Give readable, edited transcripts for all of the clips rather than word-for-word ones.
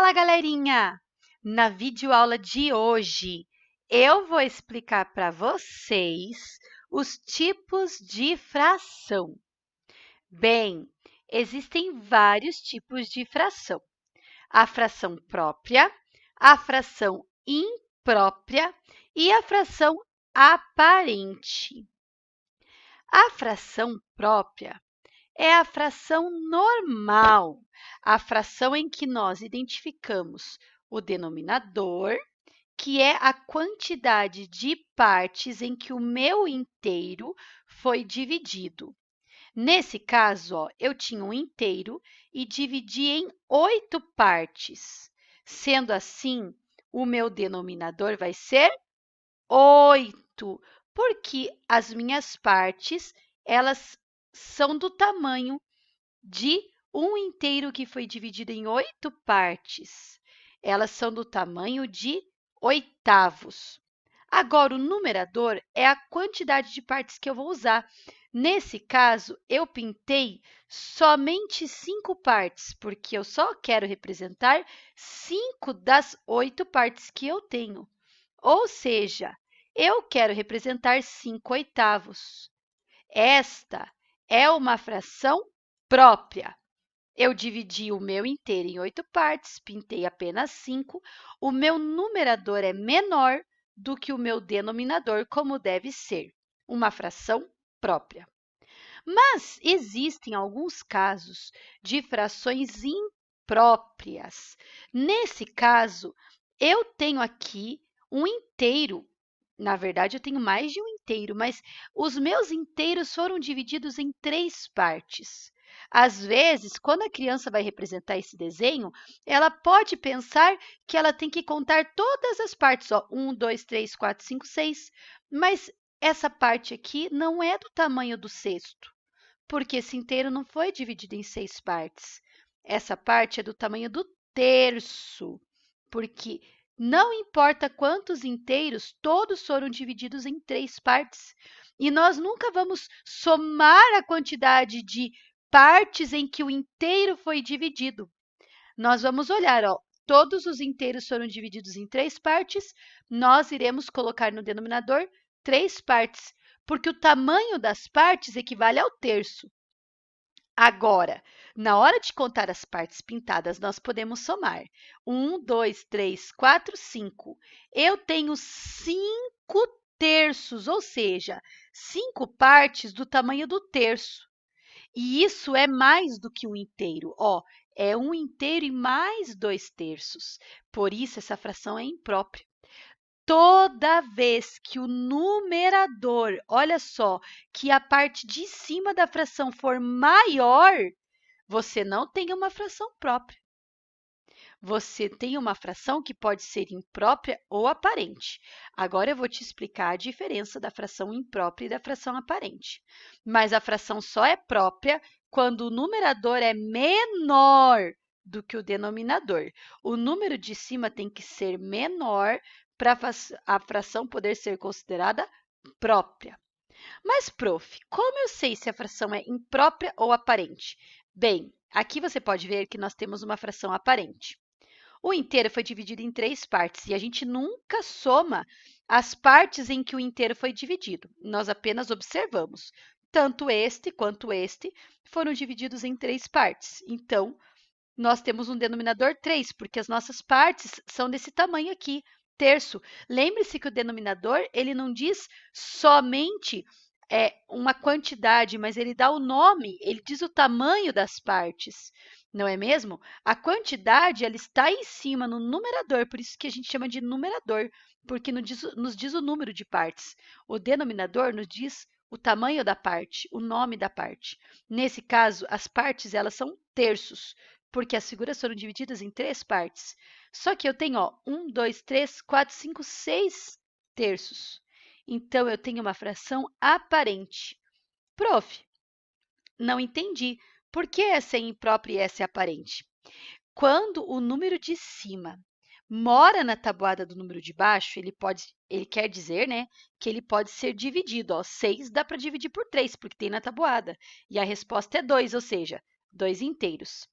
Fala, galerinha! Na videoaula de hoje, eu vou explicar para vocês os tipos de fração. Bem, existem vários tipos de fração. A fração própria, a fração imprópria e a fração aparente. A fração própria é a fração normal, a fração em que nós identificamos o denominador, que é a quantidade de partes em que o meu inteiro foi dividido. Nesse caso, eu tinha um inteiro e dividi em 8 partes. Sendo assim, o meu denominador vai ser 8, porque as minhas partes, elas são do tamanho de um inteiro que foi dividido em 8 partes. Elas são do tamanho de oitavos. Agora, o numerador é a quantidade de partes que eu vou usar. Nesse caso, eu pintei somente 5 partes, porque eu só quero representar 5 das 8 partes que eu tenho. Ou seja, eu quero representar 5 oitavos. Esta é uma fração própria. Eu dividi o meu inteiro em 8 partes, pintei apenas 5. O meu numerador é menor do que o meu denominador, como deve ser, uma fração própria. Mas existem alguns casos de frações impróprias. Nesse caso, eu tenho aqui um inteiro. Na verdade, eu tenho mais de um inteiro, mas os meus inteiros foram divididos em 3 partes. Às vezes, quando a criança vai representar esse desenho, ela pode pensar que ela tem que contar todas as partes, ó, 1, 2, 3, 4, 5, 6, mas essa parte aqui não é do tamanho do cesto, porque esse inteiro não foi dividido em 6 partes. Essa parte é do tamanho do terço, porque não importa quantos inteiros, todos foram divididos em 3 partes. E nós nunca vamos somar a quantidade de partes em que o inteiro foi dividido. Nós vamos olhar, ó, todos os inteiros foram divididos em 3 partes, nós iremos colocar no denominador 3 partes, porque o tamanho das partes equivale ao terço. Agora, na hora de contar as partes pintadas, nós podemos somar. 1, 2, 3, 4, 5. Eu tenho 5 terços, ou seja, 5 partes do tamanho do terço. E isso é mais do que um inteiro. Ó, é um inteiro e mais 2 terços. Por isso, essa fração é imprópria. Toda vez que o numerador, olha só, que a parte de cima da fração for maior, você não tem uma fração própria. Você tem uma fração que pode ser imprópria ou aparente. Agora, eu vou te explicar a diferença da fração imprópria e da fração aparente. Mas a fração só é própria quando o numerador é menor do que o denominador. O número de cima tem que ser menor para a fração poder ser considerada própria. Mas, prof, como eu sei se a fração é imprópria ou aparente? Bem, aqui você pode ver que nós temos uma fração aparente. O inteiro foi dividido em 3 partes e a gente nunca soma as partes em que o inteiro foi dividido. Nós apenas observamos. Tanto este quanto este foram divididos em 3 partes. Então, nós temos um denominador 3, porque as nossas partes são desse tamanho aqui, terço. Lembre-se que o denominador, ele não diz somente uma quantidade, mas ele dá o nome, ele diz o tamanho das partes, não é mesmo? A quantidade, ela está em cima no numerador, por isso que a gente chama de numerador, porque nos diz o número de partes. O denominador nos diz o tamanho da parte, o nome da parte. Nesse caso, as partes, elas são terços, porque as figuras foram divididas em 3 partes. Só que eu tenho, ó, 1, 2, 3, 4, 5, 6 terços. Então, eu tenho uma fração aparente. Prof, não entendi. Por que essa é imprópria e essa é aparente? Quando o número de cima mora na tabuada do número de baixo, ele quer dizer, né, que ele pode ser dividido. Ó, 6 dá para dividir por 3, porque tem na tabuada. E a resposta é 2, ou seja, 2 inteiros.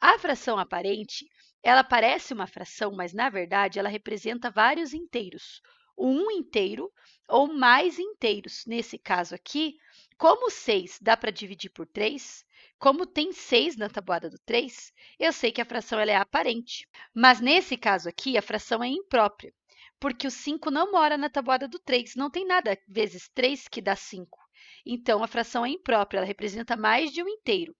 A fração aparente Ela parece uma fração, mas, na verdade, ela representa vários inteiros. Um inteiro ou mais inteiros. Nesse caso aqui, como 6 dá para dividir por 3, como tem 6 na tabuada do 3, eu sei que a fração ela é aparente. Mas, nesse caso aqui, a fração é imprópria, porque o 5 não mora na tabuada do 3. Não tem nada vezes 3 que dá 5. Então, a fração é imprópria, ela representa mais de um inteiro,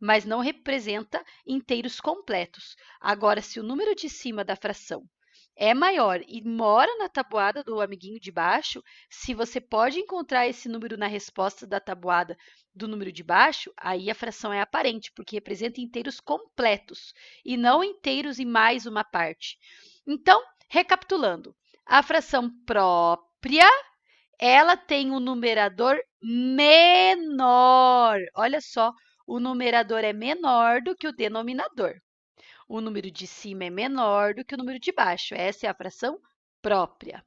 mas não representa inteiros completos. Agora, se o número de cima da fração é maior e mora na tabuada do amiguinho de baixo, se você pode encontrar esse número na resposta da tabuada do número de baixo, aí a fração é aparente, porque representa inteiros completos e não inteiros e mais uma parte. Então, recapitulando, a fração própria ela tem um numerador menor. Olha só, o numerador é menor do que o denominador. O número de cima é menor do que o número de baixo. Essa é a fração própria.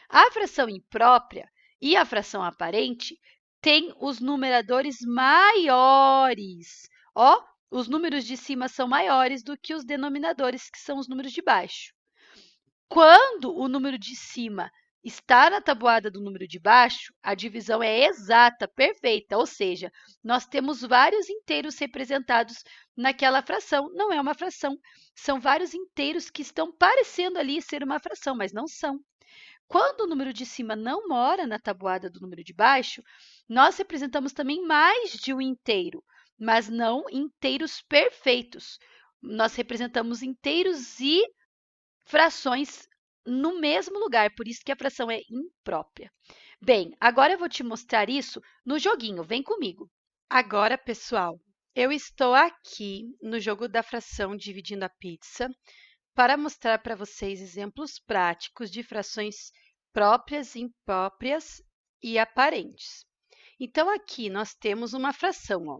A fração imprópria e a fração aparente têm os numeradores maiores. Ó, os números de cima são maiores do que os denominadores, que são os números de baixo. Quando o número de cima está na tabuada do número de baixo, a divisão é exata, perfeita, ou seja, nós temos vários inteiros representados naquela fração. Não é uma fração, são vários inteiros que estão parecendo ali ser uma fração, mas não são. Quando o número de cima não mora na tabuada do número de baixo, nós representamos também mais de um inteiro, mas não inteiros perfeitos. Nós representamos inteiros e frações no mesmo lugar, por isso que a fração é imprópria. Bem, agora eu vou te mostrar isso no joguinho, vem comigo. Agora, pessoal, eu estou aqui no jogo da fração dividindo a pizza para mostrar para vocês exemplos práticos de frações próprias, impróprias e aparentes. Então, aqui nós temos uma fração. Ó.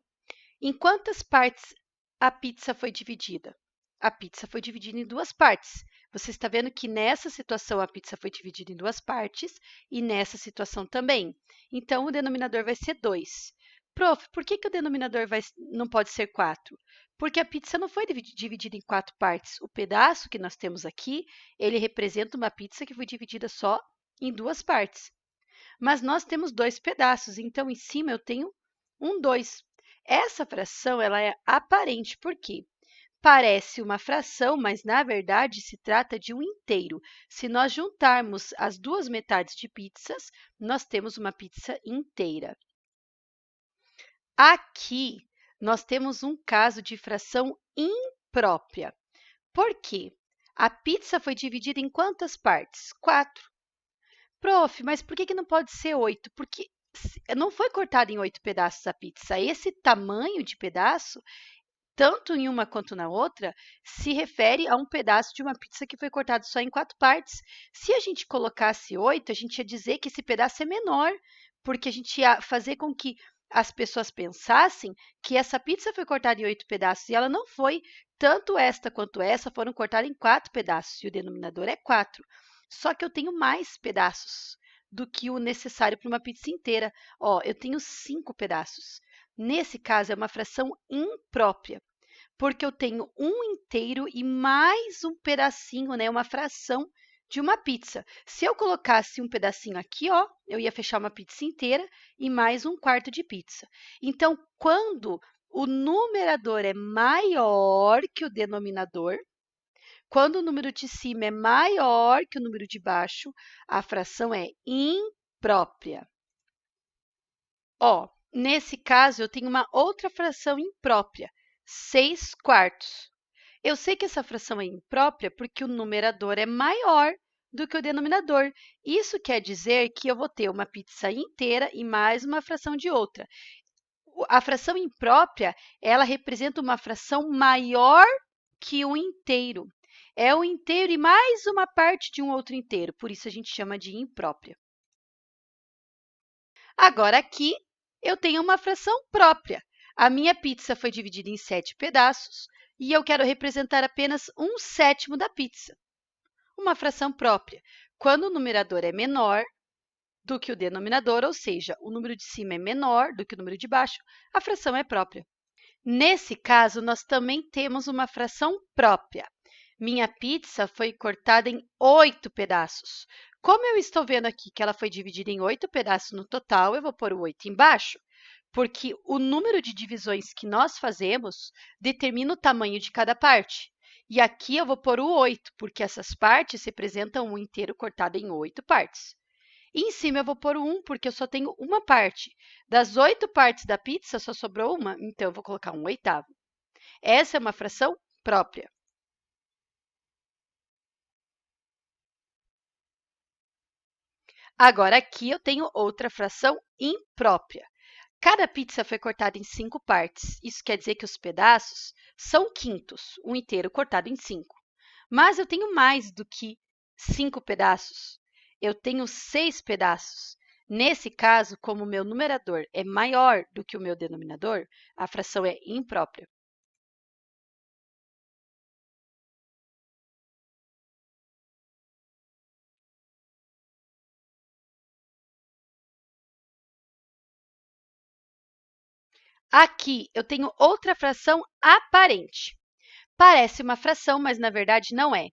Em quantas partes a pizza foi dividida? A pizza foi dividida em duas partes. Você está vendo que nessa situação a pizza foi dividida em duas partes e nessa situação também. Então, o denominador vai ser 2. Prof, por que o denominador não pode ser 4? Porque a pizza não foi dividida em 4 partes. O pedaço que nós temos aqui, ele representa uma pizza que foi dividida só em duas partes. Mas nós temos 2 pedaços, então em cima eu tenho 2. Essa fração ela é aparente, por quê? Parece uma fração, mas, na verdade, se trata de um inteiro. Se nós juntarmos as duas metades de pizzas, nós temos uma pizza inteira. Aqui, nós temos um caso de fração imprópria. Por quê? A pizza foi dividida em quantas partes? 4. Prof, mas por que não pode ser 8? Porque não foi cortada em 8 pedaços a pizza. Esse tamanho de pedaço tanto em uma quanto na outra, se refere a um pedaço de uma pizza que foi cortado só em 4 partes. Se a gente colocasse 8, a gente ia dizer que esse pedaço é menor, porque a gente ia fazer com que as pessoas pensassem que essa pizza foi cortada em 8 pedaços, e ela não foi. Tanto esta quanto essa foram cortadas em 4 pedaços, e o denominador é 4. Só que eu tenho mais pedaços do que o necessário para uma pizza inteira. Ó, eu tenho 5 pedaços. Nesse caso, é uma fração imprópria, porque eu tenho um inteiro e mais um pedacinho, né, uma fração de uma pizza. Se eu colocasse um pedacinho aqui, ó, eu ia fechar uma pizza inteira e mais um quarto de pizza. Então, quando o numerador é maior que o denominador, quando o número de cima é maior que o número de baixo, a fração é imprópria. Ó, nesse caso, eu tenho uma outra fração imprópria, 6 quartos. Eu sei que essa fração é imprópria porque o numerador é maior do que o denominador. Isso quer dizer que eu vou ter uma pizza inteira e mais uma fração de outra. A fração imprópria, ela representa uma fração maior que o inteiro. É o inteiro e mais uma parte de um outro inteiro, por isso a gente chama de imprópria. Agora, aqui, eu tenho uma fração própria. A minha pizza foi dividida em 7 pedaços e eu quero representar apenas 1/7 da pizza. Uma fração própria. Quando o numerador é menor do que o denominador, ou seja, o número de cima é menor do que o número de baixo, a fração é própria. Nesse caso, nós também temos uma fração própria. Minha pizza foi cortada em 8 pedaços. Como eu estou vendo aqui que ela foi dividida em 8 pedaços no total, eu vou pôr o 8 embaixo, porque o número de divisões que nós fazemos determina o tamanho de cada parte. E aqui eu vou pôr o 8, porque essas partes representam o inteiro cortado em 8 partes. E em cima eu vou pôr o 1, porque eu só tenho uma parte. Das 8 partes da pizza, só sobrou uma, então eu vou colocar um oitavo. Essa é uma fração própria. Agora, aqui eu tenho outra fração imprópria. Cada pizza foi cortada em 5 partes. Isso quer dizer que os pedaços são quintos, um inteiro cortado em 5. Mas eu tenho mais do que 5 pedaços. Eu tenho 6 pedaços. Nesse caso, como o meu numerador é maior do que o meu denominador, a fração é imprópria. Aqui eu tenho outra fração aparente. Parece uma fração, mas na verdade não é.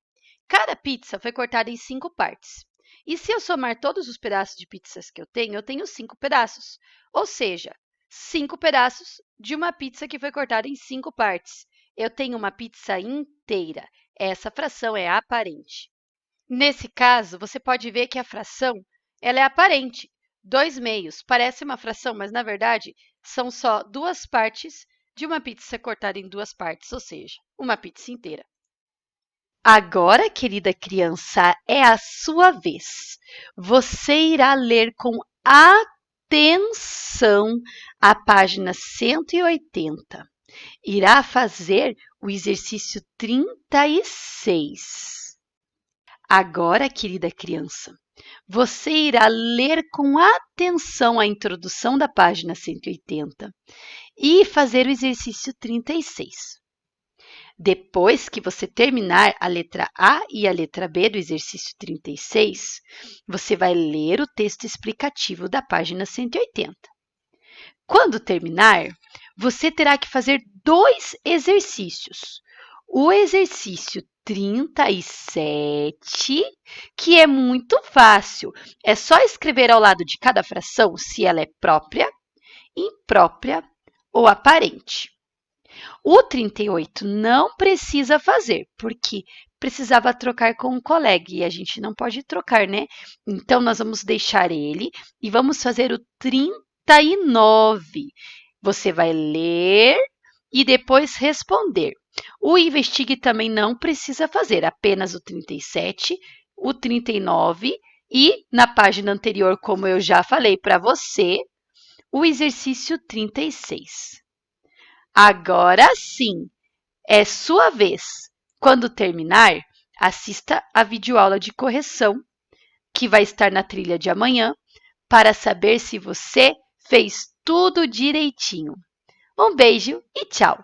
Cada pizza foi cortada em 5 partes. E se eu somar todos os pedaços de pizzas que eu tenho 5 pedaços. Ou seja, 5 pedaços de uma pizza que foi cortada em 5 partes. Eu tenho uma pizza inteira. Essa fração é aparente. Nesse caso, você pode ver que a fração ela é aparente. 2 meios. Parece uma fração, mas na verdade são só duas partes de uma pizza cortada em duas partes, ou seja, uma pizza inteira. Agora, querida criança, é a sua vez. Você irá ler com atenção a página 180. Irá fazer o exercício 36. Agora, querida criança, você irá ler com atenção a introdução da página 180 e fazer o exercício 36. Depois que você terminar a letra A e a letra B do exercício 36, você vai ler o texto explicativo da página 180. Quando terminar, você terá que fazer 2 exercícios. O exercício 37, que é muito fácil. É só escrever ao lado de cada fração se ela é própria, imprópria ou aparente. O 38 não precisa fazer, porque precisava trocar com um colega e a gente não pode trocar, né? Então, nós vamos deixar ele e vamos fazer o 39. Você vai ler e depois responder. O investigue também não precisa fazer, apenas o 37, o 39 e, na página anterior, como eu já falei para você, o exercício 36. Agora sim, é sua vez. Quando terminar, assista a videoaula de correção, que vai estar na trilha de amanhã, para saber se você fez tudo direitinho. Um beijo e tchau!